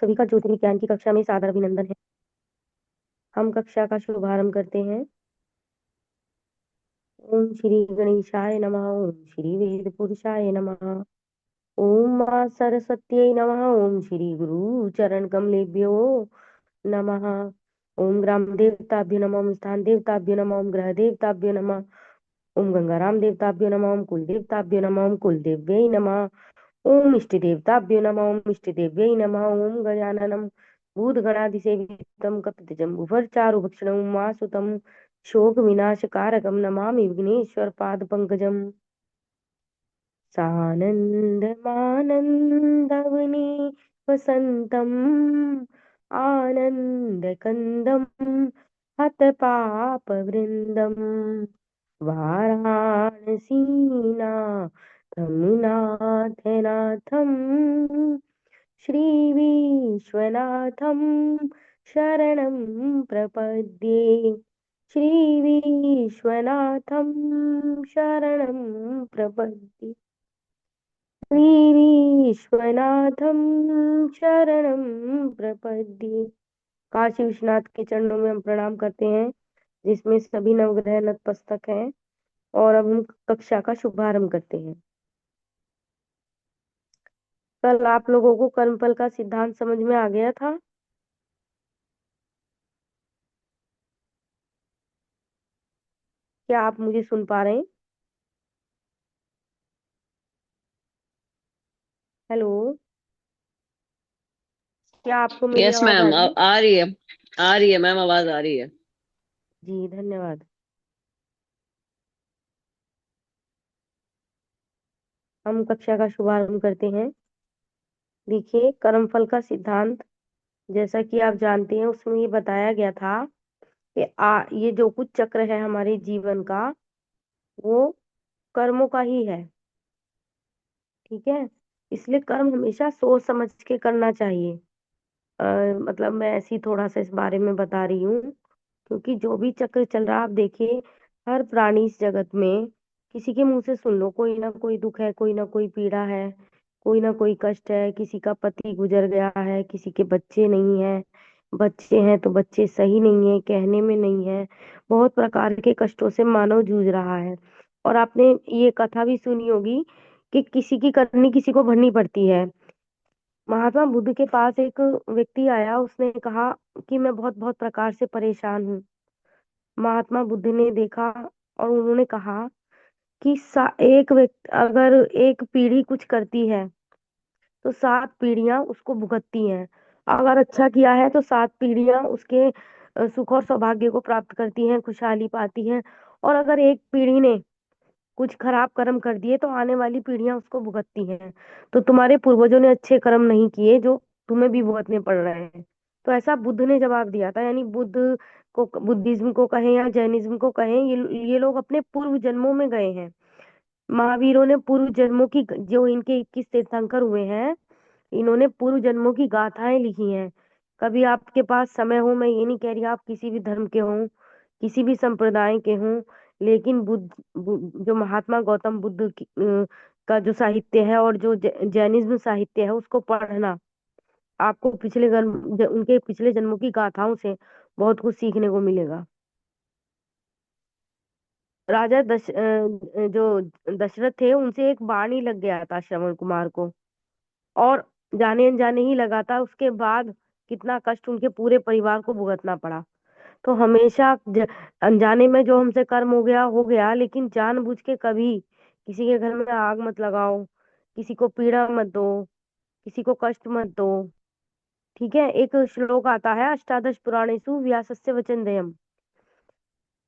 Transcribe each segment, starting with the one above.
सभी का ज्योतिर्विज्ञान विज्ञान की कक्षा में सादर अभिनंदन है। हम कक्षा का शुभारंभ करते हैं। ओम श्री गणेशाय नमः। ओम श्री वेद पुरुषाय नमः। ओम मां सरस्वत्यै नमः। ओम श्री गुरु चरण कमलेभ्यो नमः। ओम ग्राम देवताभ्यो नमः। ओम स्थान देवताभ्यो नमः। ओम ग्रह देवताभ्यो नमः। ओम गंगाराम देवताभ्यो नमः। ओम कुल देवताभ्यो नमः। ओम कुल देव्यै नमः। ओम इष्ट देवताभ्यो नमः। ओम इष्ट देव्यै नमः। ओम गजाननम भूतगणाधिसेवितं कपितजम्बुफलचारुभक्षणं उमासुतं शोकविनाशकारकं नमामि विघ्नेश्वरपादपङ्कजम्। सानन्दमानन्दवने वसन्तम् आनन्दकन्दं हतपापवृन्दम् वाराणसीनाथं श्रीविश्वनाथं शरणं प्रपद्ये। श्रीविश्वनाथं शरणं प्रपद्ये। श्रीविश्वनाथं शरणं प्रपद्ये। काशी विश्वनाथ के चरणों में हम प्रणाम करते हैं, जिसमें सभी नवग्रह नतमस्तक हैं। और अब हम कक्षा का शुभारंभ करते हैं। कल आप लोगों को कर्मफल का सिद्धांत समझ में आ गया था? क्या आप मुझे सुन पा रहे हैं? हेलो, क्या आपको मेरी यस आवाज आ मैम, रही है? आ रही है। आ रही है मैम, आवाज आ रही है। जी धन्यवाद। हम कक्षा का शुभारंभ करते हैं। देखिए, कर्मफल का सिद्धांत, जैसा कि आप जानते हैं, उसमें ये बताया गया था कि ये जो कुछ चक्र है हमारे जीवन का, वो कर्मों का ही है। ठीक है, इसलिए कर्म हमेशा सोच समझ के करना चाहिए। अ, मतलब मैं ऐसी थोड़ा सा इस बारे में बता रही हूँ, क्योंकि जो भी चक्र चल रहा है, आप देखिए, हर प्राणी इस जगत में, किसी के मुंह से सुन लो, कोई ना कोई दुख है, कोई ना कोई पीड़ा है, कोई ना कोई कष्ट है। किसी का पति गुजर गया है, किसी के बच्चे नहीं है, बच्चे हैं तो बच्चे सही नहीं है, कहने में नहीं है। बहुत प्रकार के कष्टों से मानव जूझ रहा है। और आपने ये कथा भी सुनी होगी कि किसी की करनी किसी को भरनी पड़ती है। महात्मा बुद्ध के पास एक व्यक्ति आया, उसने कहा कि मैं बहुत बहुत प्रकार से परेशान हूँ। महात्मा बुद्ध ने देखा और उन्होंने कहा कि एक व्यक्ति अगर एक पीढ़ी कुछ करती है तो 7 पीढ़ियां उसको भुगतती हैं। अगर अच्छा किया है तो 7 पीढ़ियां उसके सुख और सौभाग्य को प्राप्त करती हैं, खुशहाली पाती हैं। और अगर एक पीढ़ी ने कुछ खराब कर्म कर दिए तो आने वाली पीढ़ियां उसको भुगतती हैं। तो तुम्हारे पूर्वजों ने अच्छे कर्म नहीं किए, जो तुम्हें भी भुगतने पड़ रहे हैं। तो ऐसा बुद्ध ने जवाब दिया था। यानी बुद्ध को, बुद्धिज्म को कहें या जैनिज्म को कहें, ये लोग अपने पूर्व जन्मों में गए हैं। महावीरों ने पूर्व जन्मों की, जो इनके 21 तीर्थंकर हुए हैं, इन्होंने पूर्व जन्मों की गाथाएं लिखी हैं। कभी आपके पास समय हो, मैं ये नहीं कह रही आप किसी भी धर्म के हों, किसी भी संप्रदाय के हों, लेकिन जो महात्मा गौतम बुद्ध का जो साहित्य है और जो जैनिज्म साहित्य है, उसको पढ़ना। आपको उनके पिछले जन्मों की गाथाओं से बहुत कुछ सीखने को मिलेगा। राजा जो दशरथ थे, उनसे एक बाण ही लग गया था श्रवण कुमार को, और जाने अनजाने ही लगा था। उसके बाद कितना कष्ट उनके पूरे परिवार को भुगतना पड़ा। तो हमेशा अनजाने में जो हमसे कर्म हो गया, लेकिन जानबूझ के कभी किसी के घर में आग मत लगाओ, किसी को पीड़ा मत दो, किसी को कष्ट मत दो। ठीक है, एक श्लोक आता है, अष्टादश पुराणेषु व्यासस्य वचनद्वयम्,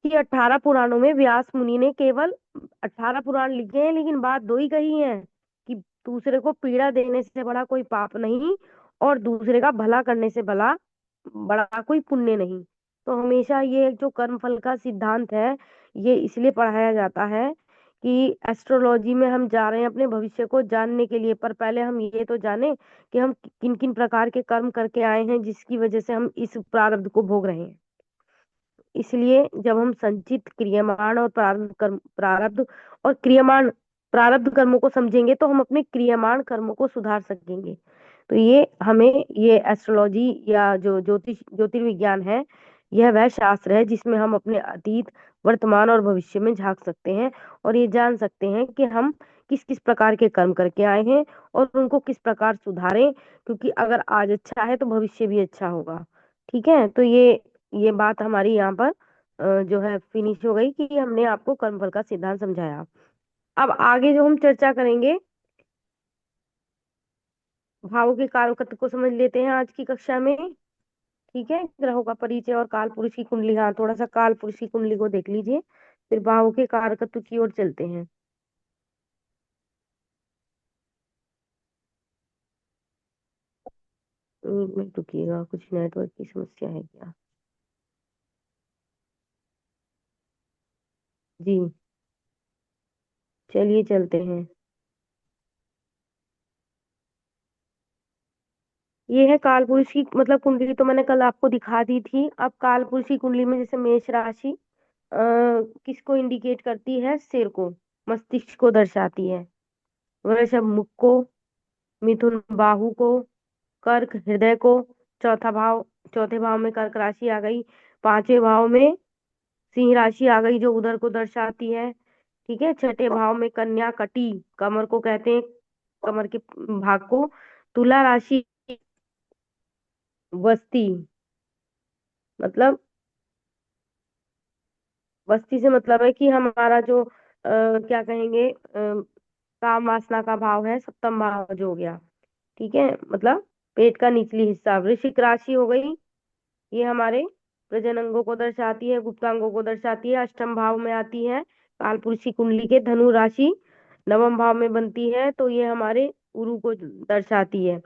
कि 18 पुराणों में व्यास मुनि ने केवल 18 पुराण लिखे हैं, लेकिन बात दो ही कही है कि दूसरे को पीड़ा देने से बड़ा कोई पाप नहीं, और दूसरे का भला करने से बड़ा कोई पुण्य नहीं। तो हमेशा ये जो कर्मफल का सिद्धांत है, ये इसलिए पढ़ाया जाता है कि एस्ट्रोलॉजी में हम जा रहे हैं अपने भविष्य को जानने के लिए, पर पहले हम ये तो जाने कि हम किन किन प्रकार के कर्म करके आए हैं, जिसकी वजह से हम इस प्रारब्ध को भोग रहे हैं। इसलिए जब हम संचित क्रियमाण और प्रारब्ध और क्रियमाण प्रारब्ध कर्मों को समझेंगे, तो हम अपने क्रियमाण कर्मों को सुधार सकेंगे। तो ये हमें, ये एस्ट्रोलॉजी या जो ज्योतिर्विज्ञान है, यह वह शास्त्र है जिसमें हम अपने अतीत, वर्तमान और भविष्य में झांक सकते हैं और ये जान सकते हैं कि हम किस किस प्रकार के कर्म करके आए हैं और उनको किस प्रकार सुधारें, क्योंकि अगर आज अच्छा है तो भविष्य भी अच्छा होगा। ठीक है, तो ये बात हमारी यहाँ पर जो है फिनिश हो गई कि हमने आपको कर्मफल का सिद्धांत समझाया। अब आगे जो हम चर्चा करेंगे, भावों के कारकत्व को समझ लेते हैं आज की कक्षा में। ठीक है, ग्रहों का परिचय और काल पुरुष की कुंडली, हाँ थोड़ा सा काल पुरुष की कुंडली को देख लीजिए, फिर भावों के कारकत्व की ओर चलते हैं। एक मिनट रुकिएगा, कुछ नेटवर्क की समस्या है क्या? जी, चलिए चलते हैं। ये है काल पुरुष की मतलब कुंडली, तो मैंने कल आपको दिखा दी थी। अब काल पुरुष की कुंडली में जैसे मेष राशि किसको इंडिकेट करती है? सिर को, मस्तिष्क को दर्शाती है। वृषभ मुख को, मिथुन बाहु को, कर्क हृदय को, चौथा भाव, चौथे भाव में कर्क राशि आ गई, पांचवें भाव में सिंह राशि आ गई जो उधर को दर्शाती है। ठीक है, छठे भाव में कन्या कटी, कमर को कहते हैं, कमर के भाग को। तुला राशि वस्ती, मतलब वस्ती से मतलब है कि हमारा जो क्या कहेंगे, काम वासना का भाव है, सप्तम भाव जो हो गया। ठीक है, मतलब पेट का निचली हिस्सा। वृश्चिक राशि हो गई, ये हमारे प्रजनंगों को दर्शाती है, गुप्तांगों को दर्शाती है, अष्टम भाव में आती है। कालपुरुषी कुंडली के धनु राशि नवम भाव में बनती है, तो ये हमारे उरु को दर्शाती है।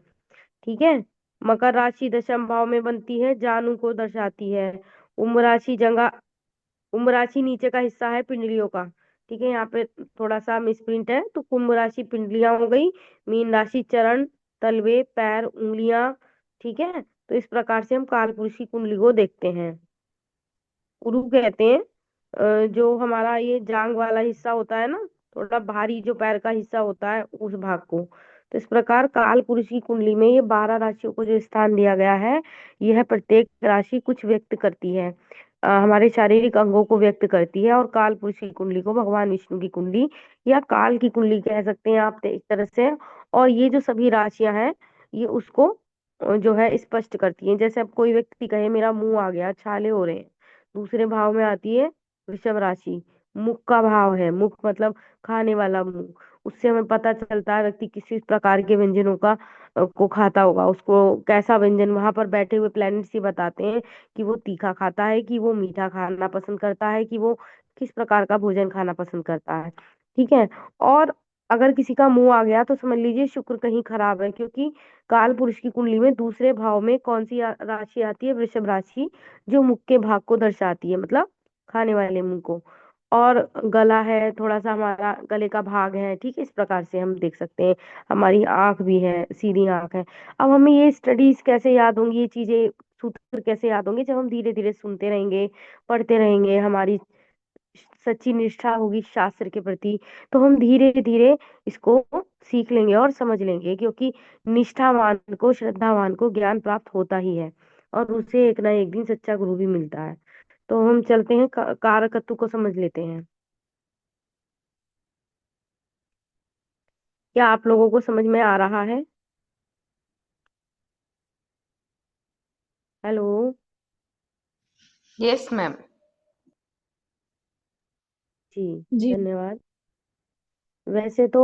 ठीक है, मकर राशि दशम भाव में बनती है, जानु को दर्शाती है। कुंभ राशि जंगा, कुंभ राशि नीचे का हिस्सा है पिंडलियों का। ठीक है, यहाँ पे थोड़ा सा मिसप्रिंट है, तो कुंभ राशि पिंडलियां हो गई। मीन राशि चरण, तलवे, पैर, उंगलियां। ठीक है, तो इस प्रकार से हम कालपुरुषी कुंडली को देखते हैं। उरु कहते हैं जो हमारा ये जांग वाला हिस्सा होता है ना, थोड़ा भारी जो पैर का हिस्सा होता है उस भाग को। तो इस प्रकार काल पुरुष की कुंडली में ये 12 राशियों को जो स्थान दिया गया है, यह प्रत्येक राशि कुछ व्यक्त करती है, हमारे शारीरिक अंगों को व्यक्त करती है। और काल पुरुष की कुंडली को भगवान विष्णु की कुंडली या काल की कुंडली कह सकते हैं आप एक तरह से। और ये जो सभी राशियां हैं, ये उसको जो है स्पष्ट करती हैं। जैसे अब कोई व्यक्ति कहे मेरा मुंह आ गया, छाले हो रहे हैं, दूसरे भाव में आती है वृषभ राशि, मुख का भाव है, मुख मतलब खाने वाला मुंह। उससे हमें पता चलता है व्यक्ति किस किस प्रकार के व्यंजनों का को खाता होगा, उसको कैसा व्यंजन, वहां पर बैठे हुए प्लैनेट्स ही बताते हैं कि वो तीखा खाता है, कि वो मीठा खाना पसंद करता है, कि वो किस प्रकार का भोजन खाना पसंद करता है। ठीक है, और अगर किसी का मुंह आ गया तो समझ लीजिए शुक्र कहीं खराब है, क्योंकि काल पुरुष की कुंडली में दूसरे भाव में कौन सी राशि आती है? वृषभ राशि, जो मुख के भाग को दर्शाती है, मतलब खाने वाले मुंह को। और गला है, थोड़ा सा हमारा गले का भाग है। ठीक है, इस प्रकार से हम देख सकते हैं। हमारी आंख भी है, सीधी आंख है। अब हमें ये स्टडीज कैसे याद होंगी, ये चीजें सूत्र कैसे याद होंगे? जब हम धीरे धीरे सुनते रहेंगे, पढ़ते रहेंगे, हमारी सच्ची निष्ठा होगी शास्त्र के प्रति, तो हम धीरे धीरे इसको सीख लेंगे और समझ लेंगे, क्योंकि निष्ठावान को, श्रद्धावान को ज्ञान प्राप्त होता ही है और उसे एक ना एक दिन सच्चा गुरु भी मिलता है। तो हम चलते हैं, कारकत्व को समझ लेते हैं। क्या आप लोगों को समझ में आ रहा है? हेलो। Yes ma'am. जी, जी। धन्यवाद। वैसे तो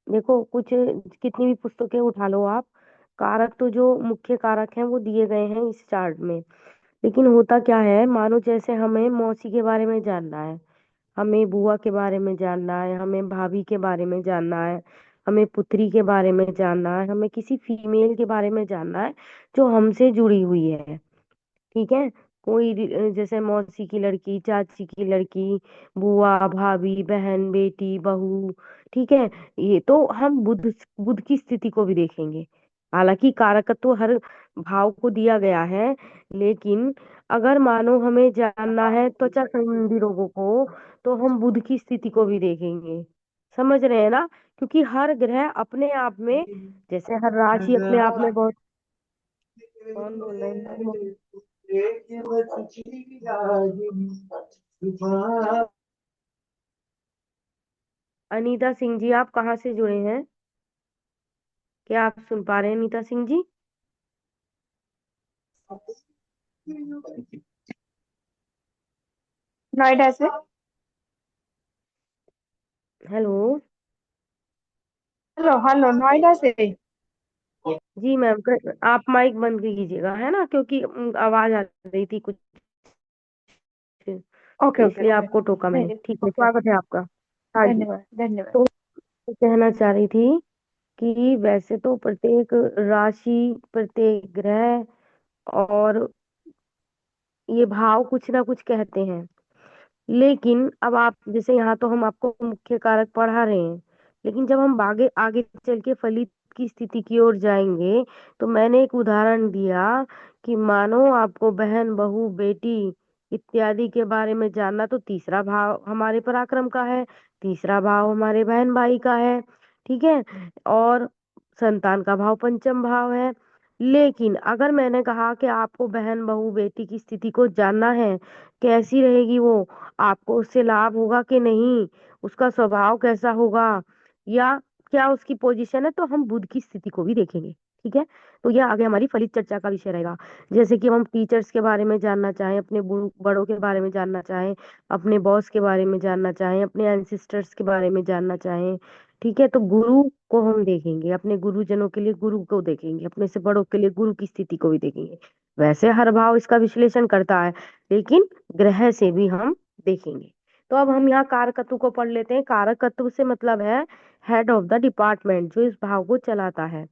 देखो, कुछ कितनी भी पुस्तकें उठा लो आप, कारक तो जो मुख्य कारक हैं वो दिए गए हैं इस चार्ट में। लेकिन होता क्या है, मानो जैसे हमें मौसी के बारे में जानना है, हमें बुआ के बारे में जानना है, हमें भाभी के बारे में जानना है, हमें पुत्री के बारे में जानना है, हमें किसी फीमेल के बारे में जानना है जो हमसे जुड़ी हुई है। ठीक है, कोई जैसे मौसी की लड़की, चाची की लड़की, बुआ, भाभी, बहन, बेटी, बहू। ठीक है, ये तो हम बुध बुध की स्थिति को भी देखेंगे। हालांकि कारकत्व हर भाव को दिया गया है, लेकिन अगर मानो हमें जानना है त्वचा संबंधी रोगों को, तो हम बुध की स्थिति को भी देखेंगे। समझ रहे हैं ना? क्योंकि हर ग्रह अपने आप में, जैसे हर राशि अपने आप में बहुत। कौन बोल रहे हैं? अनीता सिंह जी, आप कहाँ से जुड़े हैं? क्या आप सुन पा रहे हैं अनीता सिंह जी? नोएडा से। हेलो। हेलो हेलो, नोएडा से। जी मैम, आप माइक बंद कीजिएगा, है ना, क्योंकि आवाज आ रही थी कुछ, ओके तो ओके इसलिए ओके। आपको टोका मैंने। नहीं, ठीक है, ओके ओके। स्वागत है आपका। हाँ जी। धन्यवाद धन्यवाद। तो मैं कहना चाह रही थी कि वैसे तो प्रत्येक राशि, प्रत्येक ग्रह और ये भाव कुछ ना कुछ कहते हैं। लेकिन अब आप जैसे, यहाँ तो हम आपको मुख्य कारक पढ़ा रहे हैं, लेकिन जब हम आगे आगे चल के फलित की स्थिति की ओर जाएंगे, तो मैंने एक उदाहरण दिया कि मानो आपको बहन, बहू, बेटी इत्यादि के बारे में जानना, तो तीसरा भाव हमारे पराक्रम का है, तीसरा भाव हमारे बहन भाई का है, ठीक है, और संतान का भाव पंचम भाव है। लेकिन अगर मैंने कहा कि आपको बहन, बहू, बेटी की स्थिति को जानना है, कैसी रहेगी वो, आपको उससे लाभ होगा कि नहीं, उसका स्वभाव कैसा होगा, या क्या उसकी पोजीशन है, तो हम बुध की स्थिति को भी देखेंगे। ठीक है, तो यह आगे हमारी फलित चर्चा का विषय रहेगा। जैसे कि हम टीचर्स के बारे में जानना चाहें, अपने बड़ों के बारे में जानना चाहें, अपने बॉस के बारे में जानना चाहें, अपने एंसिस्टर्स के बारे में जानना चाहें, ठीक है, तो गुरु को हम देखेंगे, अपने गुरुजनों के लिए गुरु को देखेंगे, अपने से बड़ों के लिए गुरु की स्थिति को भी देखेंगे। वैसे हर भाव इसका विश्लेषण करता है, लेकिन ग्रह से भी हम देखेंगे। तो अब हम यहाँ कारकत्व को पढ़ लेते हैं। कारकत्व से मतलब है हेड ऑफ द डिपार्टमेंट, जो इस भाव को चलाता है।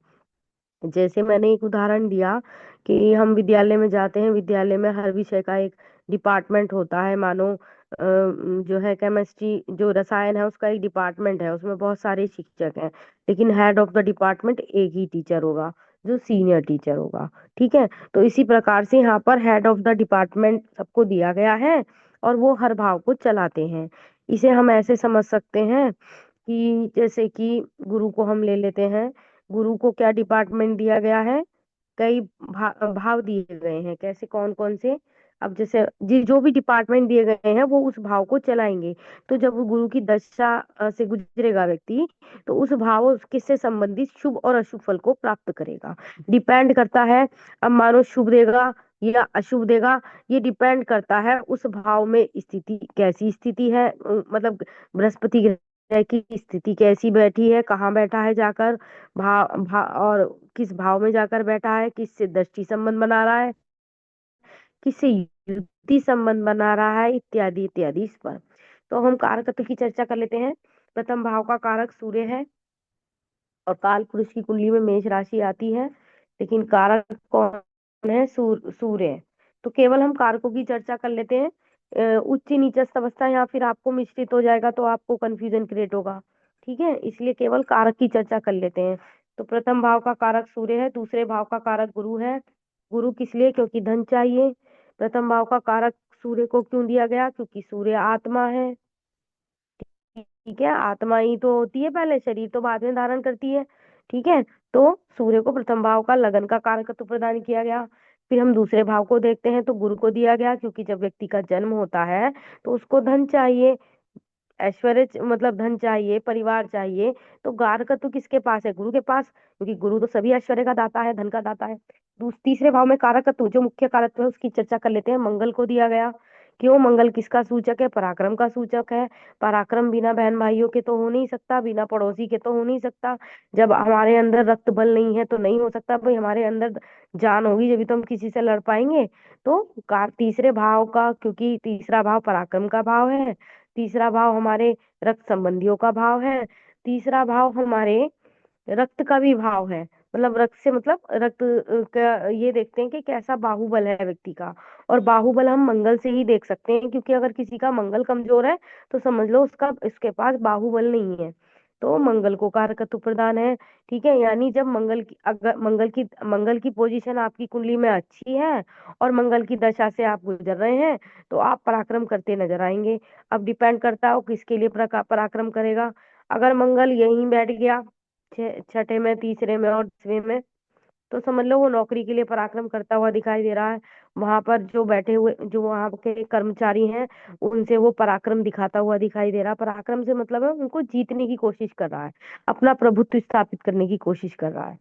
जैसे मैंने एक उदाहरण दिया कि हम विद्यालय में जाते हैं, विद्यालय में हर विषय का एक डिपार्टमेंट होता है। मानो जो है केमिस्ट्री, जो रसायन है, उसका एक डिपार्टमेंट है, उसमें बहुत सारे शिक्षक हैं, लेकिन हेड ऑफ द डिपार्टमेंट एक ही टीचर होगा, जो सीनियर टीचर होगा। ठीक है, तो इसी प्रकार से यहाँ पर हेड ऑफ द डिपार्टमेंट सबको दिया गया है, और वो हर भाव को चलाते हैं। इसे हम ऐसे समझ सकते हैं कि जैसे कि गुरु को हम ले लेते हैं। गुरु को क्या डिपार्टमेंट दिया गया है? कई भाव दिए गए हैं। कैसे, कौन कौन से? अब जैसे जो भी डिपार्टमेंट दिए गए हैं वो उस भाव को चलाएंगे। तो जब वो गुरु की दशा से गुजरेगा व्यक्ति, तो उस भाव किससे संबंधित शुभ और अशुभ फल को प्राप्त करेगा, डिपेंड करता है। अब मानो शुभ देगा या अशुभ देगा, ये डिपेंड करता है उस भाव में स्थिति कैसी स्थिति है, मतलब बृहस्पति ग्रह की स्थिति कैसी बैठी है, कहाँ बैठा है जाकर, और किस भाव में जाकर बैठा है, किससे दृष्टि संबंध बना रहा है, किससे युति संबंध बना रहा है, इत्यादि इत्यादि। इस पर तो हम कारकत्व की चर्चा कर लेते हैं। प्रथम भाव का कारक सूर्य है, और काल पुरुष की कुंडली में मेष राशि आती है, लेकिन कारक कौन है? सूर्य। तो केवल हम कारकों की चर्चा कर लेते हैं। उच्च नीचस्थ अवस्था या फिर आपको मिश्रित हो जाएगा तो आपको कंफ्यूजन क्रिएट होगा। ठीक है, इसलिए केवल कारक की चर्चा कर लेते हैं। तो प्रथम भाव का कारक सूर्य है, दूसरे भाव का कारक गुरु है। गुरु किस लिए? क्योंकि धन चाहिए। प्रथम भाव का कारक सूर्य को क्यों दिया गया? क्योंकि सूर्य आत्मा है। ठीक है, आत्मा ही तो होती है पहले, शरीर तो बाद में धारण करती है। ठीक है, तो सूर्य को प्रथम भाव का लगन का कारकत्व प्रदान किया गया। फिर हम दूसरे भाव को देखते हैं, तो गुरु को दिया गया, क्योंकि जब व्यक्ति का जन्म होता है तो उसको धन चाहिए, ऐश्वर्य मतलब धन चाहिए, परिवार चाहिए। तो कारकत्व किसके पास है? गुरु के पास, क्योंकि गुरु तो सभी ऐश्वर्य का दाता है, धन का दाता है। तीसरे भाव में कारकत्व, जो मुख्य कारकत्व है, उसकी चर्चा कर लेते हैं। मंगल को दिया गया। क्यों? मंगल किसका सूचक है? पराक्रम का सूचक है। पराक्रम बिना बहन भाइयों के तो हो नहीं सकता, बिना पड़ोसी के तो हो नहीं सकता। जब हमारे अंदर रक्त बल नहीं है तो नहीं हो सकता भाई, हमारे अंदर जान होगी जब भी तो हम किसी से लड़ पाएंगे। तो तीसरे भाव का, क्योंकि तीसरा भाव पराक्रम का भाव है, तीसरा भाव हमारे रक्त संबंधियों का भाव है, तीसरा भाव हमारे रक्त का भी भाव है। मतलब रक्त से मतलब रक्त का ये देखते हैं कि कैसा बाहुबल है व्यक्ति का। और बाहुबल हम मंगल से ही देख सकते हैं, क्योंकि अगर किसी का मंगल कमजोर है तो समझ लो उसका इसके पास बाहुबल नहीं है। तो मंगल को कारकत्व प्रदान है। ठीक है, यानी जब अगर मंगल की पोजीशन आपकी कुंडली में अच्छी है और मंगल की दशा से आप गुजर रहे हैं, तो आप पराक्रम करते नजर आएंगे। अब डिपेंड करता है वो किसके लिए पराक्रम करेगा। अगर मंगल यहीं बैठ गया छठे में, तीसरे में और 10वें में, तो समझ लो वो नौकरी के लिए पराक्रम करता हुआ दिखाई दे रहा है। वहां पर जो बैठे हुए, जो वहां के कर्मचारी हैं, उनसे वो पराक्रम दिखाता हुआ दिखाई दे रहा है। पराक्रम से मतलब है उनको जीतने की कोशिश कर रहा है, अपना प्रभुत्व स्थापित करने की कोशिश कर रहा है।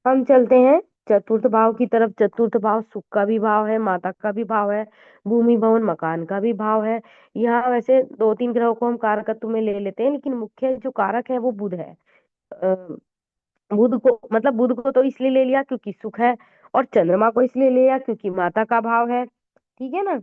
हम चलते हैं चतुर्थ भाव की तरफ। चतुर्थ भाव सुख का भी भाव है, माता का भी भाव है, भूमि भवन मकान का भी भाव है। यहाँ वैसे दो तीन ग्रहों को हम कारकत्व में ले लेते हैं, लेकिन मुख्य जो कारक है वो बुध है। अ, बुध को मतलब बुध को तो इसलिए ले लिया क्योंकि सुख है, और चंद्रमा को इसलिए ले लिया क्योंकि माता का भाव है। ठीक है ना।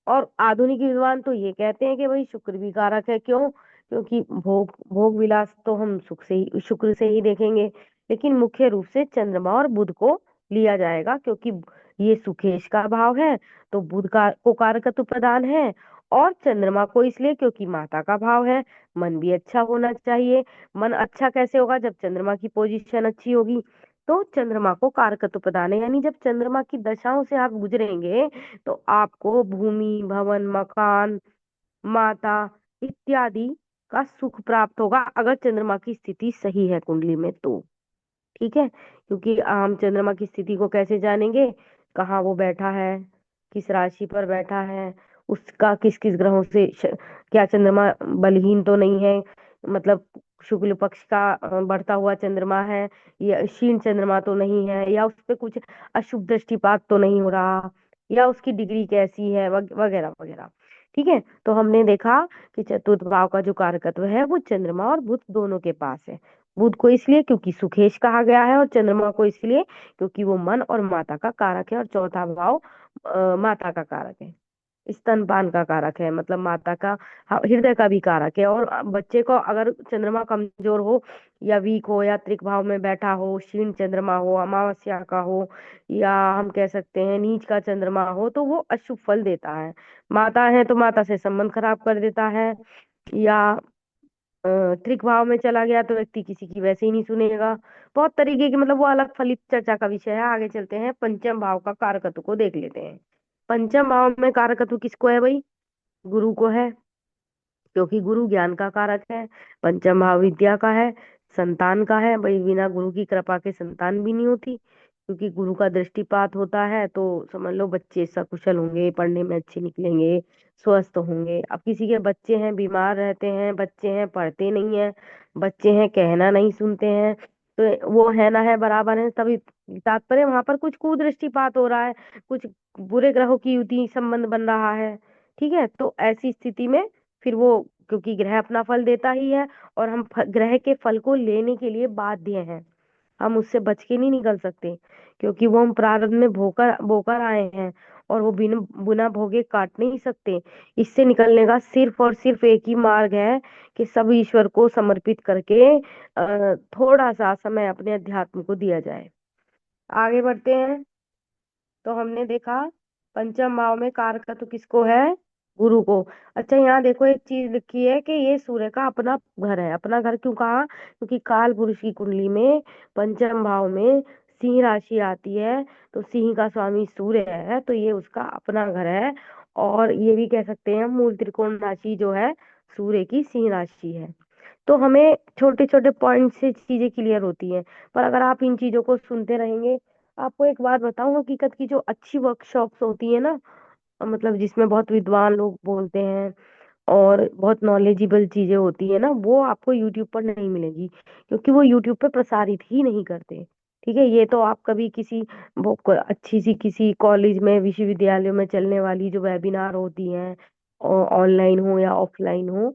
और आधुनिक विद्वान तो ये कहते हैं कि भाई शुक्र भी कारक है। क्यों? क्योंकि भोग भोग विलास तो हम सुख से ही, शुक्र से ही देखेंगे, लेकिन मुख्य रूप से चंद्रमा और बुध को लिया जाएगा, क्योंकि ये सुखेश का भाव है, तो बुध का को कारकत्व प्रदान है। और चंद्रमा को इसलिए क्योंकि माता का भाव है। मन भी अच्छा होना चाहिए। मन अच्छा कैसे होगा? जब चंद्रमा की पोजीशन अच्छी होगी। तो चंद्रमा को कारकत्व प्रदान है, यानी जब चंद्रमा की दशाओं से आप गुजरेंगे तो आपको भूमि भवन मकान माता इत्यादि का सुख प्राप्त होगा, अगर चंद्रमा की स्थिति सही है कुंडली में तो। ठीक है। क्योंकि हम चंद्रमा की स्थिति को कैसे जानेंगे? कहाँ वो बैठा है, किस राशि पर बैठा है, उसका किस किस ग्रहों से क्या चंद्रमा बलहीन तो नहीं है, मतलब शुक्ल पक्ष का बढ़ता हुआ चंद्रमा है, या क्षीण चंद्रमा तो नहीं है, या उस पे कुछ अशुभ दृष्टिपात तो नहीं हो रहा, या उसकी डिग्री कैसी है, वगैरह वगैरह। ठीक है। तो हमने देखा कि चतुर्थ भाव का जो कारकत्व है वो चंद्रमा और बुध दोनों के पास है। बुध को इसलिए क्योंकि सुखेश कहा गया है, और चंद्रमा को इसलिए क्योंकि वो मन और माता का कारक है। और चौथा भाव माता का कारक है, स्तनपान का कारक है, मतलब माता का हृदय का भी कारक है। और बच्चे को अगर चंद्रमा कमजोर हो या वीक हो, या त्रिक भाव में बैठा हो, क्षीण चंद्रमा हो, अमावस्या का हो, या हम कह सकते हैं नीच का चंद्रमा हो, तो वो अशुभ फल देता है। माता है तो माता से संबंध खराब कर देता है, या त्रिक भाव में चला गया तो व्यक्ति किसी की वैसे ही नहीं सुनेगा। बहुत तरीके की, मतलब वो अलग फलित चर्चा का विषय है। आगे चलते हैं, पंचम भाव का कारकत्व को देख लेते हैं। पंचम भाव में कारकत्व किसको है भाई? गुरु को है, क्योंकि गुरु ज्ञान का कारक है। पंचम भाव विद्या का है, संतान का है। भाई बिना गुरु की कृपा के संतान भी नहीं होती, क्योंकि गुरु का दृष्टिपात होता है तो समझ लो बच्चे सकुशल होंगे, पढ़ने में अच्छे निकलेंगे, स्वस्थ होंगे। अब किसी के बच्चे हैं बीमार रहते हैं, बच्चे हैं पढ़ते नहीं है, बच्चे हैं कहना नहीं सुनते हैं, तो वो है ना है बराबर है। तभी तात्पर्य वहां पर कुछ कुदृष्टिपात हो रहा है, कुछ बुरे ग्रहों की युति संबंध बन रहा है। ठीक है। तो ऐसी स्थिति में फिर वो, क्योंकि ग्रह अपना फल देता ही है, और हम ग्रह के फल को लेने के लिए बाध्य हैं, हम उससे बच के नहीं निकल सकते, क्योंकि वो हम प्रारब्ध में भोकर बोकर आए हैं, और वो बिन बिना भोगे काट नहीं सकते। इससे निकलने का सिर्फ और सिर्फ एक ही मार्ग है कि सब ईश्वर को समर्पित करके थोड़ा सा समय अपने अध्यात्म को दिया जाए। आगे बढ़ते हैं। तो हमने देखा पंचम भाव में कारकत्व किसको है? गुरु को। अच्छा यहाँ देखो एक चीज लिखी है कि ये सूर्य का अपना घर है। अपना घर क्यों कहा? क्योंकि काल पुरुष की कुंडली में पंचम भाव में सिंह राशि आती है, तो सिंह का स्वामी सूर्य है, तो ये उसका अपना घर है। और ये भी कह सकते हैं मूल त्रिकोण राशि जो है सूर्य की सिंह राशि है। तो हमें छोटे छोटे पॉइंट से चीजें क्लियर होती हैं। पर अगर आप इन चीजों को सुनते रहेंगे, आपको एक बात बताऊं, हकीकत की जो अच्छी वर्कशॉप्स होती है ना, मतलब जिसमें बहुत विद्वान लोग बोलते हैं और बहुत नॉलेजेबल चीजें होती है ना, वो आपको यूट्यूब पर नहीं मिलेगी, क्योंकि वो यूट्यूब पे प्रसारित ही नहीं करते। ठीक है। ये तो आप कभी किसी अच्छी सी किसी कॉलेज में विश्वविद्यालय में चलने वाली जो वेबिनार होती हैं, ऑनलाइन हो या ऑफलाइन हो,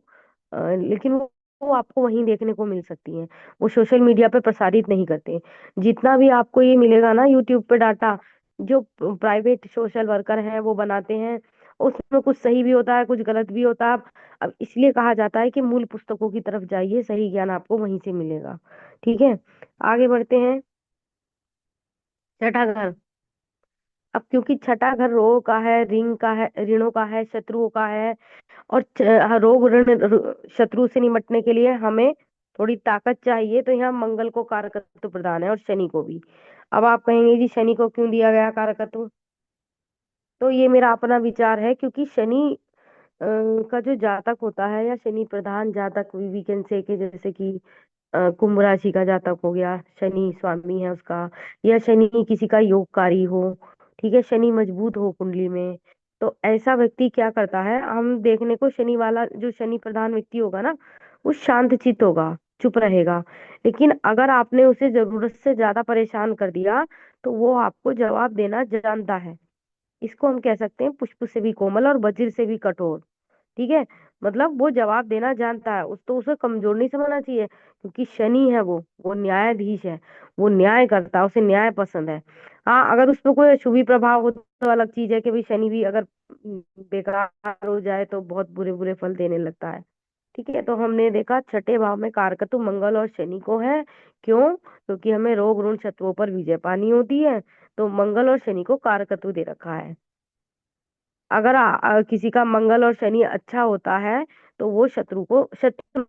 लेकिन वो आपको वहीं देखने को मिल सकती हैं। वो सोशल मीडिया पे प्रसारित नहीं करते। जितना भी आपको ये मिलेगा ना यूट्यूब पे डाटा, जो प्राइवेट सोशल वर्कर हैं वो बनाते हैं, उसमें कुछ सही भी होता है कुछ गलत भी होता है। अब इसलिए कहा जाता है कि मूल पुस्तकों की तरफ जाइए, सही ज्ञान आपको वहीं से मिलेगा। ठीक है। आगे बढ़ते हैं। छठा घर। अब क्योंकि छठा घर रोग का है, रिंग का है, ऋणों का है, शत्रुओं का है, और रोग ऋण शत्रु से निपटने के लिए हमें थोड़ी ताकत चाहिए, तो यहाँ मंगल को कारकत्व प्रदान है, और शनि को भी। अब आप कहेंगे जी शनि को क्यों दिया गया कारकत्व? तो ये मेरा अपना विचार है, क्योंकि शनि का जो जातक होता है, या शनि प्रधान जातक, वी कैन से कि जैसे कि कुंभ राशि का जातक हो गया, शनि स्वामी है उसका, या शनि किसी का योगकारी हो, ठीक है, शनि मजबूत हो कुंडली में, तो ऐसा व्यक्ति क्या करता है, हम देखने को शनि वाला जो शनि प्रधान व्यक्ति होगा ना, वो शांत चित्त होगा, चुप रहेगा। लेकिन अगर आपने उसे जरूरत से ज्यादा परेशान कर दिया, तो वो आपको जवाब देना जानता है। इसको हम कह सकते हैं पुष्प से भी कोमल और वज्र से भी कठोर। ठीक है, मतलब वो जवाब देना जानता है, उस तो उसे कमजोर नहीं समझना चाहिए, क्योंकि शनि है, वो न्यायाधीश है, वो न्याय करता है, उसे न्याय पसंद है। हाँ, अगर उस पर कोई अशुभी प्रभाव हो तो अलग चीज है कि भाई शनि भी अगर बेकार हो जाए तो बहुत बुरे बुरे फल देने लगता है। ठीक है, तो हमने देखा छठे भाव में कारकत्व मंगल और शनि को है। क्यों? क्योंकि हमें रोग ऋण शत्रुओं पर विजय पानी होती है, तो मंगल और शनि को कारकत्व दे रखा है। अगर किसी का मंगल और शनि अच्छा होता है, तो वो शत्रु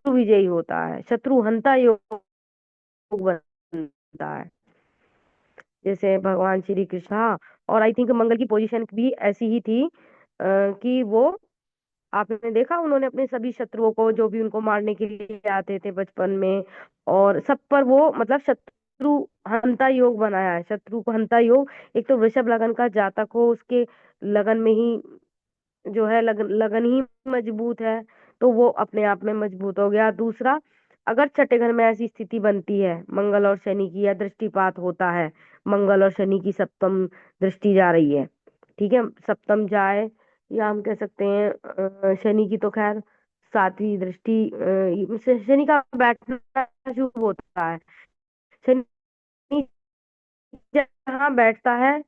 विजयी होता है, शत्रु हंता योग बनता है, जैसे भगवान श्री कृष्ण। हाँ, और आई थिंक मंगल की पोजीशन भी ऐसी ही थी, कि वो, आपने देखा उन्होंने अपने सभी शत्रुओं को, जो भी उनको मारने के लिए आते थे बचपन में, और सब पर वो मतलब शत्रु हंता योग बनाया है, शत्रु को हंता योग। एक तो वृषभ लगन का जातक हो, उसके लगन में ही जो है लगन लगन ही मजबूत है, तो वो अपने आप में मजबूत हो गया। दूसरा, अगर छठे घर में ऐसी स्थिति बनती है मंगल और शनि की, या दृष्टिपात होता है, मंगल और शनि की सप्तम दृष्टि जा रही है, ठीक है, सप्तम जाए, या हम कह सकते हैं शनि की तो खैर सातवीं दृष्टि, शनि का बैठना शुभ होता है। शनि जहाँ बैठता है,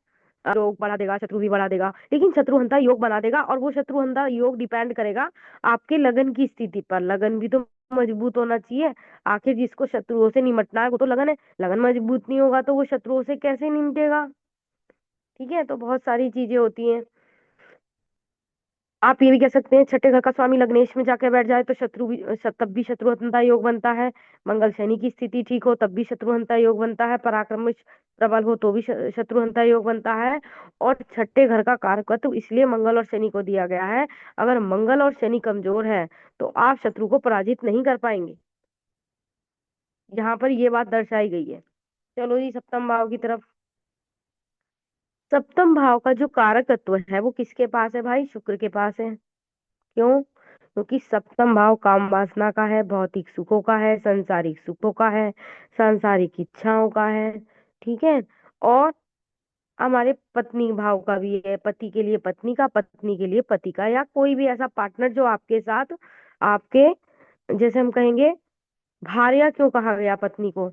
रोग बढ़ा देगा, शत्रु भी बढ़ा देगा, लेकिन शत्रुहंता योग बना देगा, और वो शत्रुहंता योग डिपेंड करेगा आपके लगन की स्थिति पर। लगन भी तो मजबूत होना चाहिए। आखिर जिसको शत्रुओं से निमटना है वो तो लगन है, लगन मजबूत नहीं होगा तो वो शत्रुओं से कैसे निमटेगा। ठीक है, तो बहुत सारी चीजें होती हैं। आप ये भी कह सकते हैं छठे घर का स्वामी लग्नेश में जाके बैठ जाए तो तब भी शत्रुहंता योग बनता है। मंगल शनि की स्थिति ठीक हो तब भी शत्रुहंता योग बनता है। पराक्रम में प्रबल हो तो भी शत्रुहंता योग बनता है। और छठे घर का कारकत्व इसलिए मंगल और शनि को दिया गया है। अगर मंगल और शनि कमजोर है तो आप शत्रु को पराजित नहीं कर पाएंगे। यहाँ पर ये बात दर्शाई गई है। चलो जी, सप्तम भाव की तरफ। सप्तम भाव का जो कारक तत्व है वो किसके पास है भाई? शुक्र के पास है। क्यों? क्योंकि सप्तम भाव काम वासना का है, भौतिक सुखों का है, सांसारिक सुखों का है, सांसारिक इच्छाओं का है। ठीक है, और हमारे पत्नी भाव का भी है, पति के लिए पत्नी का, पत्नी के लिए पति का, या कोई भी ऐसा पार्टनर जो आपके साथ आपके, जैसे हम कहेंगे भार्या क्यों कहा गया पत्नी को?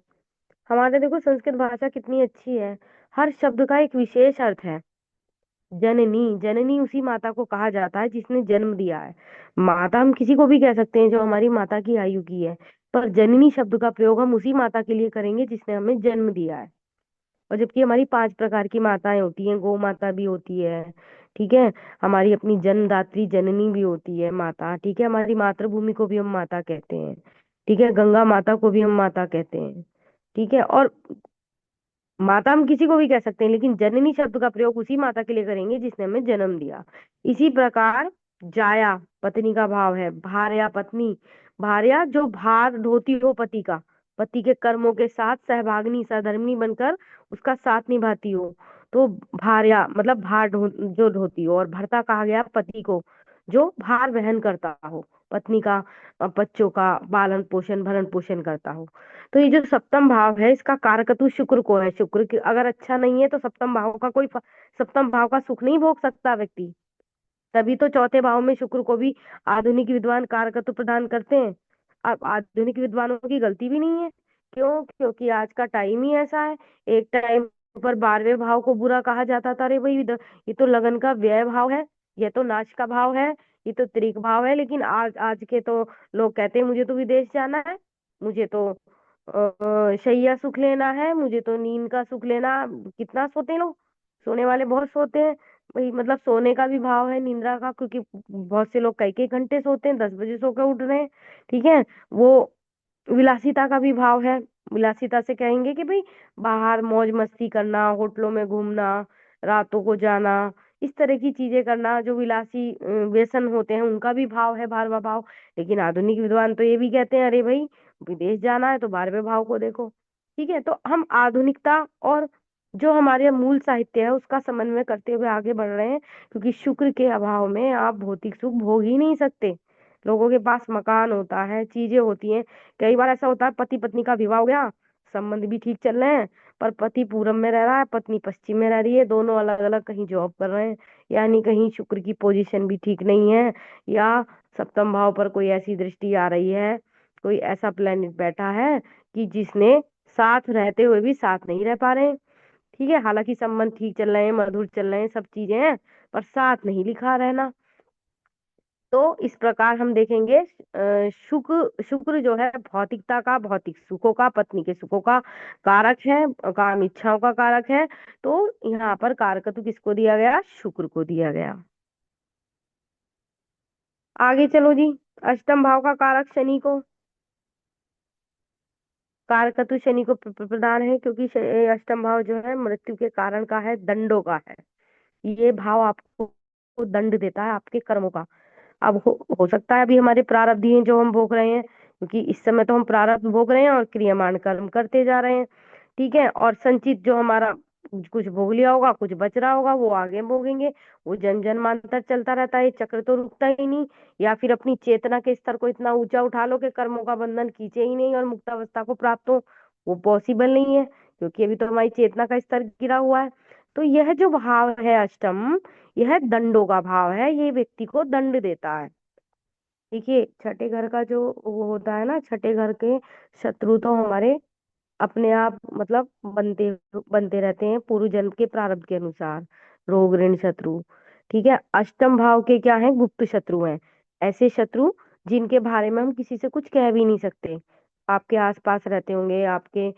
हमारे देखो संस्कृत भाषा कितनी अच्छी है, हर शब्द का एक विशेष अर्थ है। जननी, जननी उसी माता को कहा जाता है जिसने जन्म दिया है। माता हम किसी को भी कह सकते हैं जो हमारी माता की आयु की है, पर जननी शब्द का प्रयोग हम उसी माता के लिए करेंगे जिसने हमें जन्म दिया है। और जबकि हमारी 5 प्रकार की माताएं होती हैं, गौ माता भी होती है, ठीक है, हमारी अपनी जन्मदात्री जननी भी होती है माता, ठीक है, हमारी मातृभूमि को भी हम माता कहते हैं, ठीक है, गंगा माता को भी हम माता कहते हैं, ठीक है। और माता हम किसी को भी कह सकते हैं, लेकिन जननी शब्द का प्रयोग उसी माता के लिए करेंगे जिसने हमें जन्म दिया। इसी प्रकार जाया पत्नी का भाव है, भार्या पत्नी, भार्या जो भार ढोती हो पति का, पति के कर्मों के साथ सहभागिनी सहधर्मिणी बनकर उसका साथ निभाती हो, तो भार्या मतलब जो ढोती हो। और भर्ता कहा गया पति को जो भार वहन करता हो, पत्नी का बच्चों का पालन पोषण भरण पोषण करता हो। तो ये जो सप्तम भाव है इसका कारकत्व शुक्र को है। शुक्र की अगर अच्छा नहीं है तो सप्तम भाव का सप्तम भाव का सुख नहीं भोग सकता व्यक्ति। तभी तो चौथे भाव में शुक्र को भी आधुनिक विद्वान कारकत्व प्रदान करते हैं। अब आधुनिक विद्वानों की गलती भी नहीं है। क्यों? क्योंकि आज का टाइम ही ऐसा है। एक टाइम पर 12वें भाव को बुरा कहा जाता था, अरे भाई ये तो लगन का व्यय भाव है, ये तो नाश का भाव है, ये तो त्रिक भाव है। लेकिन आज आज के तो लोग कहते हैं मुझे तो विदेश जाना है, मुझे तो शैया सुख लेना है, मुझे तो नींद का सुख लेना। कितना सोते हैं लोग? सोने वाले बहुत सोते हैं भाई, मतलब सोने का भी भाव है निंद्रा का, क्योंकि बहुत से लोग कई कई घंटे सोते हैं, 10 बजे सो कर उठ रहे हैं। ठीक है, वो विलासिता का भी भाव है। विलासिता से कहेंगे कि भाई बाहर मौज मस्ती करना, होटलों में घूमना, रातों को जाना, इस तरह की चीजें करना, जो विलासी व्यसन होते हैं उनका भी भाव है, 12वां भाव। लेकिन आधुनिक विद्वान तो ये भी कहते हैं, अरे भाई विदेश जाना है तो 12वें भाव को देखो। ठीक है, तो हम आधुनिकता और जो हमारे मूल साहित्य है उसका समन्वय करते हुए आगे बढ़ रहे हैं, क्योंकि शुक्र के अभाव में आप भौतिक सुख भोग ही नहीं सकते। लोगों के पास मकान होता है, चीजें होती हैं। कई बार ऐसा होता है, पति पत्नी का विवाह हो गया, संबंध भी ठीक चल रहे हैं, पर पति पूरब में रह रहा है, पत्नी पश्चिम में रह रही है, दोनों अलग अलग कहीं जॉब कर रहे हैं, यानी कहीं शुक्र की पोजीशन भी ठीक नहीं है, या सप्तम भाव पर कोई ऐसी दृष्टि आ रही है, कोई ऐसा प्लेनेट बैठा है कि जिसने साथ रहते हुए भी साथ नहीं रह पा रहे हैं। ठीक है, हालांकि संबंध ठीक चल रहे हैं, मधुर चल रहे हैं, सब चीजें हैं, पर साथ नहीं लिखा रहना। तो इस प्रकार हम देखेंगे शुक्र शुक्र जो है भौतिकता का, भौतिक सुखों का, पत्नी के सुखों का कारक है, काम इच्छाओं का कारक है। तो यहाँ पर कारकत्व किसको दिया गया? शुक्र को दिया गया। आगे चलो जी, अष्टम भाव का कारक शनि को, कारकत्व शनि को प्रदान है, क्योंकि अष्टम भाव जो है मृत्यु के कारण का है, दंडों का है। ये भाव आपको दंड देता है आपके कर्मों का। अब हो सकता है अभी हमारे प्रारब्ध ही हैं जो हम भोग रहे हैं, क्योंकि इस समय तो हम प्रारब्ध भोग रहे हैं और क्रियामान कर्म करते जा रहे हैं। ठीक है, और संचित जो हमारा कुछ भोग लिया होगा, कुछ बच रहा होगा, वो आगे भोगेंगे। वो जन्म जन्मांतर चलता रहता है, ये चक्र तो रुकता ही नहीं। या फिर अपनी चेतना के स्तर को इतना ऊंचा उठा लो कि कर्मों का बंधन खींचे ही नहीं और मुक्तावस्था को प्राप्त हो, वो पॉसिबल नहीं है, क्योंकि अभी तो हमारी चेतना का स्तर गिरा हुआ है। तो यह जो भाव है अष्टम, यह दंडों का भाव है, ये व्यक्ति को दंड देता है। देखिए, छठे घर का जो वो होता है ना, छठे घर के शत्रु तो हमारे अपने आप मतलब बनते बनते रहते हैं पूर्व जन्म के प्रारब्ध के अनुसार, रोग ऋण शत्रु। ठीक है, अष्टम भाव के क्या है? गुप्त शत्रु हैं। ऐसे शत्रु जिनके बारे में हम किसी से कुछ कह भी नहीं सकते। आपके आसपास रहते होंगे, आपके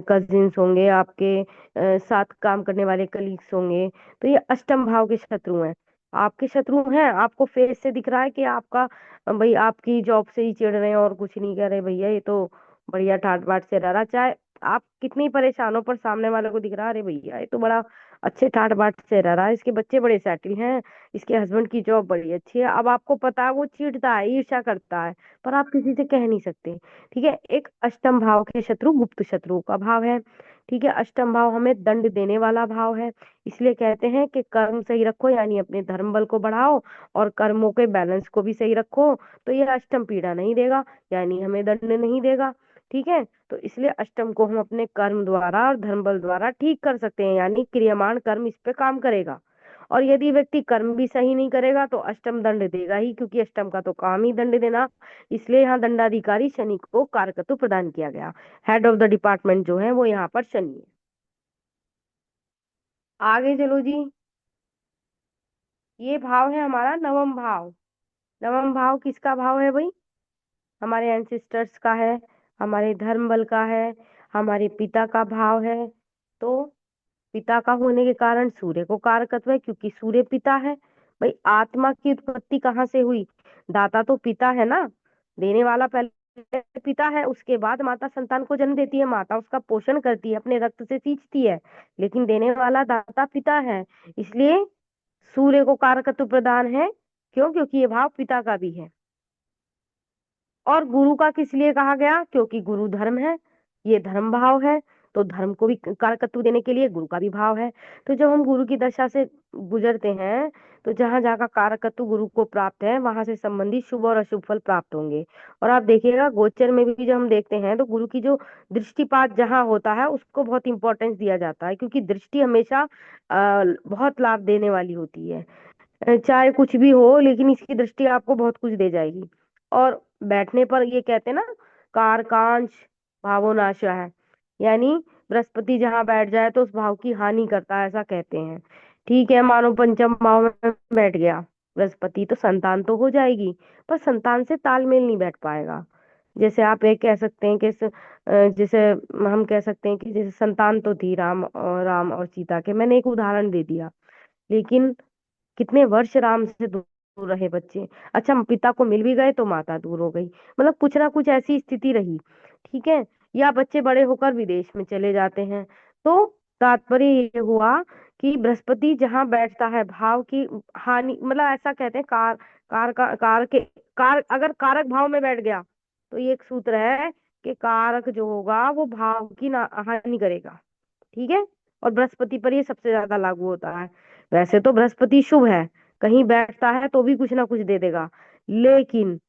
कजिन्स होंगे, आपके साथ काम करने वाले कलीग्स होंगे, तो ये अष्टम भाव के शत्रु हैं। आपके शत्रु हैं, आपको फेस से दिख रहा है कि आपका भाई आपकी जॉब से ही चिढ़ रहे हैं और कुछ नहीं कह रहे, भैया ये तो बढ़िया ठाट बाट से रह रहा, चाहे आप कितनी परेशान हो, पर सामने वाले को दिख रहा है अरे भैया ये तो बड़ा अच्छे ठाट बाट से रह रहा है, इसके बच्चे बड़े सेटल हैं, इसके हस्बैंड की जॉब बड़ी अच्छी है। अब आपको पता है वो चिढ़ता है, ईर्ष्या करता है, पर आप किसी से कह नहीं सकते। ठीक है, एक अष्टम भाव के शत्रु गुप्त शत्रु का भाव है। ठीक है, अष्टम भाव हमें दंड देने वाला भाव है, इसलिए कहते हैं कि कर्म सही रखो, यानी अपने धर्म बल को बढ़ाओ और कर्मों के बैलेंस को भी सही रखो, तो यह अष्टम पीड़ा नहीं देगा, यानी हमें दंड नहीं देगा। ठीक है, तो इसलिए अष्टम को हम अपने कर्म द्वारा और धर्म बल द्वारा ठीक कर सकते हैं, यानी क्रियमान कर्म इस पे काम करेगा। और यदि व्यक्ति कर्म भी सही नहीं करेगा तो अष्टम दंड देगा ही, क्योंकि अष्टम का तो काम ही दंड देना। इसलिए यहाँ दंडाधिकारी शनि को कारकत्व प्रदान किया गया। हेड ऑफ द डिपार्टमेंट जो है वो यहाँ पर शनि है। आगे चलो जी, ये भाव है हमारा नवम भाव। नवम भाव किसका भाव है भाई? हमारे एंसेस्टर्स का है, हमारे धर्म बल का है, हमारे पिता का भाव है। तो पिता का होने के कारण सूर्य को कारकत्व है, क्योंकि सूर्य पिता है। भाई आत्मा की उत्पत्ति कहाँ से हुई? दाता तो पिता है ना, देने वाला पहले पिता है, उसके बाद माता संतान को जन्म देती है, माता उसका पोषण करती है, अपने रक्त से सींचती है, लेकिन देने वाला दाता पिता है। इसलिए सूर्य को कारकत्व प्रदान है। क्यों? क्योंकि ये भाव पिता का भी है। और गुरु का किस लिए कहा गया? क्योंकि गुरु धर्म है, ये धर्म भाव है, तो धर्म को भी कारकत्व देने के लिए गुरु का भी भाव है। तो जब हम गुरु की दशा से गुजरते हैं, तो जहां जहाँ का कारकत्व गुरु को प्राप्त है, वहां से संबंधित शुभ और अशुभ फल प्राप्त होंगे। और आप देखिएगा गोचर में भी जब हम देखते हैं तो गुरु की जो दृष्टिपात जहाँ होता है उसको बहुत इंपॉर्टेंस दिया जाता है, क्योंकि दृष्टि हमेशा बहुत लाभ देने वाली होती है। चाहे कुछ भी हो, लेकिन इसकी दृष्टि आपको बहुत कुछ दे जाएगी। और बैठने पर ये कहते हैं ना, कारकांश भावो नाशा है, यानी बृहस्पति जहाँ बैठ जाए तो उस भाव की हानि करता है, ऐसा कहते हैं। ठीक है, मानो पंचम भाव में बैठ गया बृहस्पति, तो संतान तो हो जाएगी, पर संतान से तालमेल नहीं बैठ पाएगा। जैसे आप एक कह सकते हैं कि जैसे हम कह सकते हैं कि जैसे संतान तो थी राम और सीता के, मैंने एक उदाहरण दे दिया, लेकिन कितने वर्ष राम से दूर रहे बच्चे। अच्छा, पिता को मिल भी गए तो माता दूर हो गई, मतलब कुछ ना कुछ ऐसी स्थिति रही। ठीक है, या बच्चे बड़े होकर विदेश में चले जाते हैं। तो तात्पर्य ये हुआ कि बृहस्पति जहाँ बैठता है भाव की हानि, मतलब ऐसा कहते हैं कार अगर कारक भाव में बैठ गया तो ये एक सूत्र है कि कारक जो होगा वो भाव की हानि करेगा। ठीक है। और बृहस्पति पर ये सबसे ज्यादा लागू होता है। वैसे तो बृहस्पति शुभ है, कहीं बैठता है तो भी कुछ ना कुछ दे देगा, लेकिन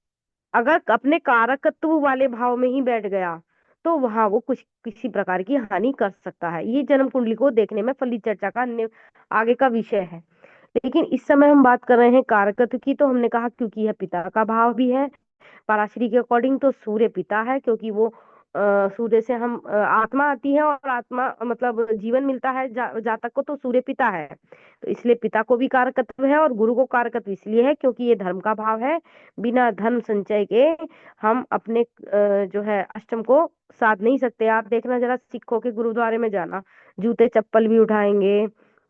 अगर अपने कारकत्व वाले भाव में ही बैठ गया तो वहां वो कुछ किसी प्रकार की हानि कर सकता है। ये जन्म कुंडली को देखने में फलित चर्चा का अन्य आगे का विषय है। लेकिन इस समय हम बात कर रहे हैं कारकत्व की, तो हमने कहा क्योंकि यह पिता का भाव भी है। पराशरी के अकॉर्डिंग तो सूर्य पिता है, क्योंकि वो सूर्य से हम आत्मा आती है और आत्मा मतलब जीवन मिलता है जातक को, तो सूर्य पिता है। तो इसलिए पिता को भी कारकत्व है, और गुरु को कारकत्व इसलिए है क्योंकि ये धर्म का भाव है। बिना धर्म संचय के हम अपने जो है अष्टम को साध नहीं सकते। आप देखना जरा, सिखों के गुरुद्वारे में जाना, जूते चप्पल भी उठाएंगे,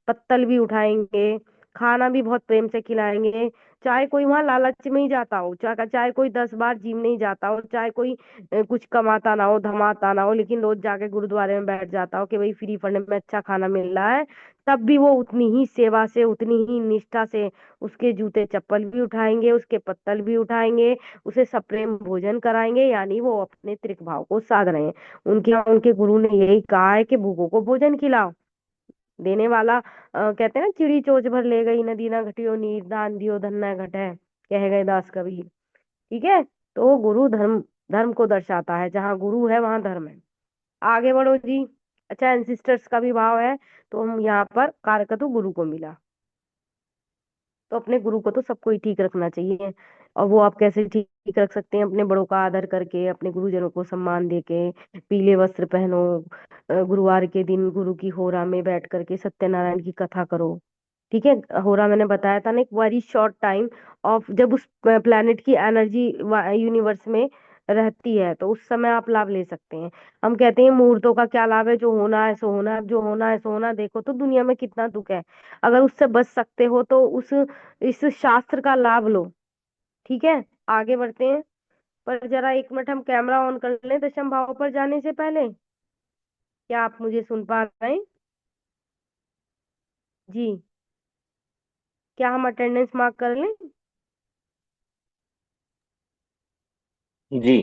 पत्तल भी उठाएंगे, खाना भी बहुत प्रेम से खिलाएंगे। चाहे कोई वहां लालच में ही जाता हो, चाहे कोई 10 बार जिम नहीं जाता हो, चाहे कोई कुछ कमाता ना हो, धमाता ना हो, लेकिन रोज जाके गुरुद्वारे में बैठ जाता हो कि भाई फ्री फंड में अच्छा खाना मिल रहा है, तब भी वो उतनी ही सेवा से, उतनी ही निष्ठा से उसके जूते चप्पल भी उठाएंगे, उसके पत्तल भी उठाएंगे, उसे सप्रेम भोजन कराएंगे, यानी वो अपने त्रिक भाव को साध रहे हैं। उनके उनके गुरु ने यही कहा है कि भूखों को भोजन खिलाओ। देने वाला कहते हैं ना, चिड़ी चोंच भर ले गई नदी ना घटियो नीर, दान दियो धन न घटे, कह गए दास कबीर। ठीक है। तो गुरु धर्म, धर्म को दर्शाता है, जहाँ गुरु है वहां धर्म है। आगे बढ़ो जी। अच्छा, एंसिस्टर्स का भी भाव है, तो हम यहाँ पर कारकत्व गुरु को मिला। तो अपने गुरु को तो सबको ही ठीक रखना चाहिए। और वो आप कैसे ठीक रख सकते हैं? अपने बड़ों का आदर करके, अपने गुरुजनों को सम्मान देके, पीले वस्त्र पहनो, गुरुवार के दिन गुरु की होरा में बैठ करके सत्यनारायण की कथा करो। ठीक है। होरा मैंने बताया था ना, एक वेरी शॉर्ट टाइम ऑफ, जब उस प्लेनेट की एनर्जी यूनिवर्स में रहती है तो उस समय आप लाभ ले सकते हैं। हम कहते हैं मुहूर्तों का क्या लाभ है, जो होना है सो होना है, जो होना है सो होना। देखो तो दुनिया में कितना दुख है, अगर उससे बच सकते हो तो उस इस शास्त्र का लाभ लो। ठीक है। आगे बढ़ते हैं। पर जरा 1 मिनट हम कैमरा ऑन कर लें दशम भाव पर जाने से पहले। क्या आप मुझे सुन पा रहे हैं जी? क्या हम अटेंडेंस मार्क कर लें? जी।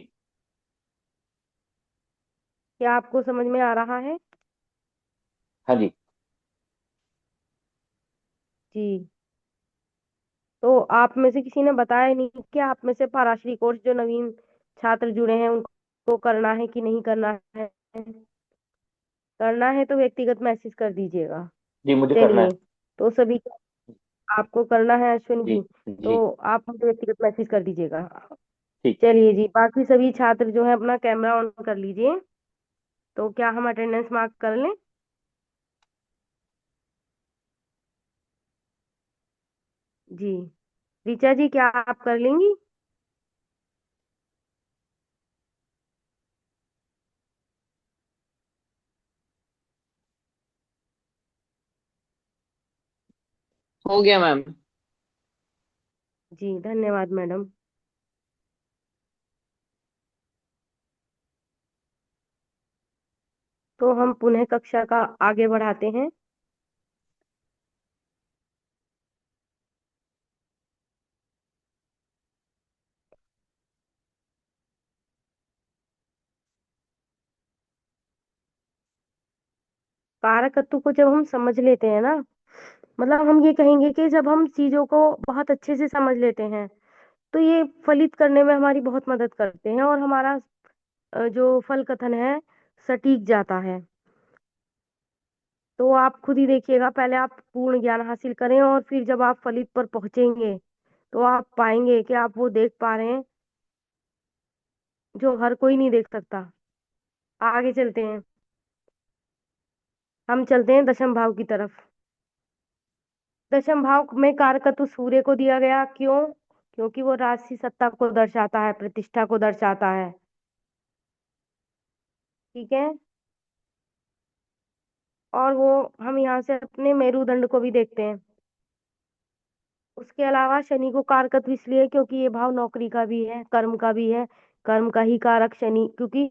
क्या आपको समझ में आ रहा है? हाँ जी। जी। तो आप में से किसी ने बताया नहीं, क्या आप में से पराशरी कोर्स जो नवीन छात्र जुड़े हैं उनको करना है कि नहीं करना है? करना है तो व्यक्तिगत मैसेज कर दीजिएगा। जी, मुझे करना है। चलिए, तो सभी आपको करना है अश्विन जी। जी, जी। तो आप मुझे व्यक्तिगत मैसेज कर दीजिएगा। ठीक। चलिए जी, बाकी सभी छात्र जो है अपना कैमरा ऑन कर लीजिए। तो क्या हम अटेंडेंस मार्क कर लें? जी। ऋचा जी, क्या आप कर लेंगी? हो गया मैम। जी, धन्यवाद मैडम। तो हम पुनः कक्षा का आगे बढ़ाते हैं। कारकत्व को जब हम समझ लेते हैं ना, मतलब हम ये कहेंगे कि जब हम चीजों को बहुत अच्छे से समझ लेते हैं तो ये फलित करने में हमारी बहुत मदद करते हैं, और हमारा जो फल कथन है सटीक जाता है। तो आप खुद ही देखिएगा, पहले आप पूर्ण ज्ञान हासिल करें और फिर जब आप फलित पर पहुंचेंगे तो आप पाएंगे कि आप वो देख पा रहे हैं जो हर कोई नहीं देख सकता। आगे चलते हैं, हम चलते हैं दशम भाव की तरफ। दशम भाव में कारकत्व सूर्य को दिया गया, क्यों? क्योंकि वो राजसी सत्ता को दर्शाता है, प्रतिष्ठा को दर्शाता है। ठीक है। और वो हम यहाँ से अपने मेरुदंड को भी देखते हैं। उसके अलावा शनि को कारकत्व इसलिए क्योंकि ये भाव नौकरी का भी है, कर्म का भी है। कर्म का ही कारक शनि, क्योंकि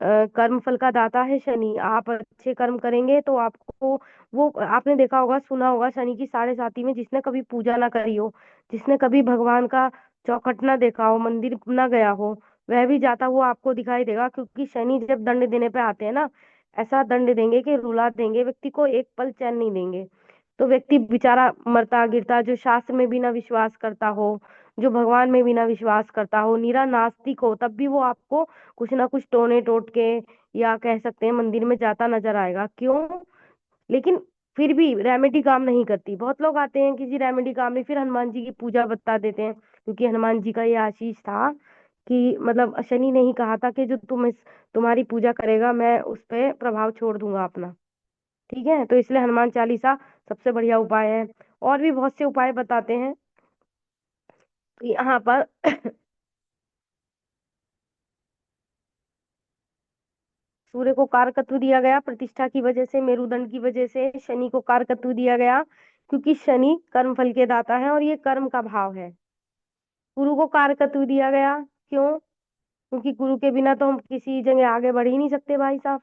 कर्म फल का दाता है शनि। आप अच्छे कर्म करेंगे तो आपको, वो आपने देखा होगा, सुना होगा, शनि की 7.5 में जिसने कभी पूजा ना करी हो, जिसने कभी भगवान का चौखट ना देखा हो, मंदिर ना गया हो, वह भी जाता हुआ आपको दिखाई देगा। क्योंकि शनि जब दंड देने पे आते हैं ना, ऐसा दंड देंगे कि रुला देंगे, व्यक्ति को एक पल चैन नहीं देंगे। तो व्यक्ति बेचारा मरता गिरता, जो शास्त्र में भी ना विश्वास करता हो, जो भगवान में भी ना विश्वास करता हो, निरा नास्तिक हो, तब भी वो आपको कुछ ना कुछ टोने टोट के, या कह सकते हैं मंदिर में जाता नजर आएगा। क्यों? लेकिन फिर भी रेमेडी काम नहीं करती। बहुत लोग आते हैं कि जी रेमेडी काम नहीं, फिर हनुमान जी की पूजा बता देते हैं। क्योंकि हनुमान जी का ये आशीष था कि मतलब शनि ने ही कहा था कि जो तुम्हारी पूजा करेगा मैं उस पे प्रभाव छोड़ दूंगा अपना। ठीक है, तो इसलिए हनुमान चालीसा सबसे बढ़िया उपाय है। और भी बहुत से उपाय बताते हैं। तो यहाँ पर सूर्य को कारकत्व दिया गया प्रतिष्ठा की वजह से, मेरुदंड की वजह से शनि को कारकत्व दिया गया, क्योंकि शनि कर्म फल के दाता है और ये कर्म का भाव है। गुरु को कारकत्व दिया गया, क्यों? क्योंकि गुरु के बिना तो हम किसी जगह आगे बढ़ ही नहीं सकते भाई साहब।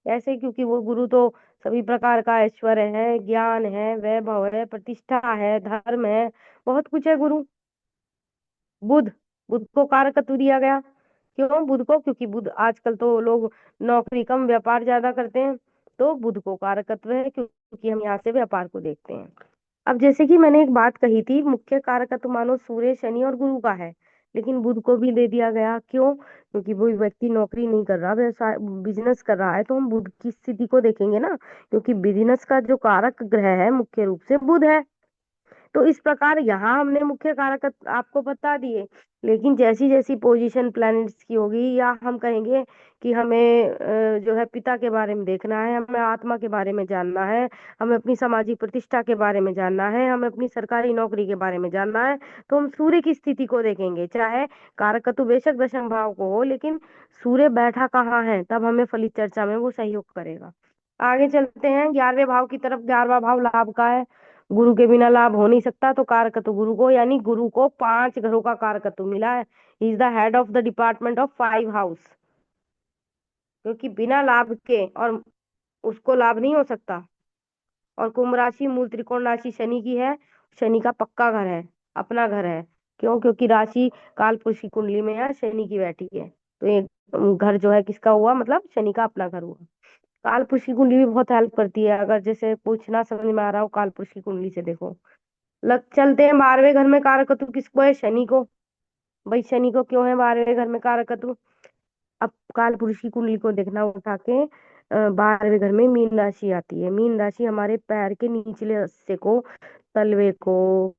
ऐसे, क्योंकि वो गुरु तो सभी प्रकार का ऐश्वर्य है, ज्ञान है, वैभव है, प्रतिष्ठा है, धर्म है, बहुत कुछ है गुरु। बुध, बुध को कारकत्व दिया गया, क्यों बुध को? क्योंकि बुध, आजकल तो लोग नौकरी कम व्यापार ज्यादा करते हैं, तो बुध को कारकत्व है, क्योंकि हम यहाँ से व्यापार को देखते हैं। अब जैसे कि मैंने एक बात कही थी, मुख्य कारकत्व मानो सूर्य, शनि और गुरु का है, लेकिन बुध को भी दे दिया गया, क्यों? क्योंकि वो व्यक्ति नौकरी नहीं कर रहा, व्यवसाय बिजनेस कर रहा है, तो हम बुध की स्थिति को देखेंगे ना। क्योंकि बिजनेस का जो कारक ग्रह है मुख्य रूप से बुध है। तो इस प्रकार यहाँ हमने मुख्य कारक आपको बता दिए। लेकिन जैसी जैसी पोजीशन प्लैनेट्स की होगी, या हम कहेंगे कि हमें जो है पिता के बारे में देखना है, हमें आत्मा के बारे में जानना है, हमें अपनी सामाजिक प्रतिष्ठा के बारे में जानना है, हमें अपनी सरकारी नौकरी के बारे में जानना है, तो हम सूर्य की स्थिति को देखेंगे। चाहे कारकत्व बेशक दशम भाव को हो, लेकिन सूर्य बैठा कहाँ है, तब हमें फलित चर्चा में वो सहयोग करेगा। आगे चलते हैं 11वें भाव की तरफ। 11वां भाव लाभ का है। गुरु के बिना लाभ हो नहीं सकता, तो कारकत्व गुरु को, यानी गुरु को 5 घरों का कारकत्व मिला है। He is the head of the department of 5 house. क्योंकि बिना लाभ के और उसको लाभ नहीं हो सकता। और कुंभ राशि मूल त्रिकोण राशि शनि की है। शनि का पक्का घर है, अपना घर है। क्यों? क्योंकि राशि कालपुरुष की कुंडली में है, शनि की बैठी है। तो ये घर जो है किसका हुआ? मतलब शनि का अपना घर हुआ। कालपुरुष की कुंडली भी बहुत हेल्प करती है। अगर जैसे कुछ ना समझ में आ रहा हो, कालपुरुष की कुंडली से देखो। लग चलते हैं 12वें घर में कारकत्व किसको है? शनि को। भाई शनि को क्यों है 12वें घर में कारकत्व? अब काल पुरुष की कुंडली को देखना उठा के। 12वें घर में मीन राशि आती है। मीन राशि हमारे पैर के निचले हिस्से को, तलवे को,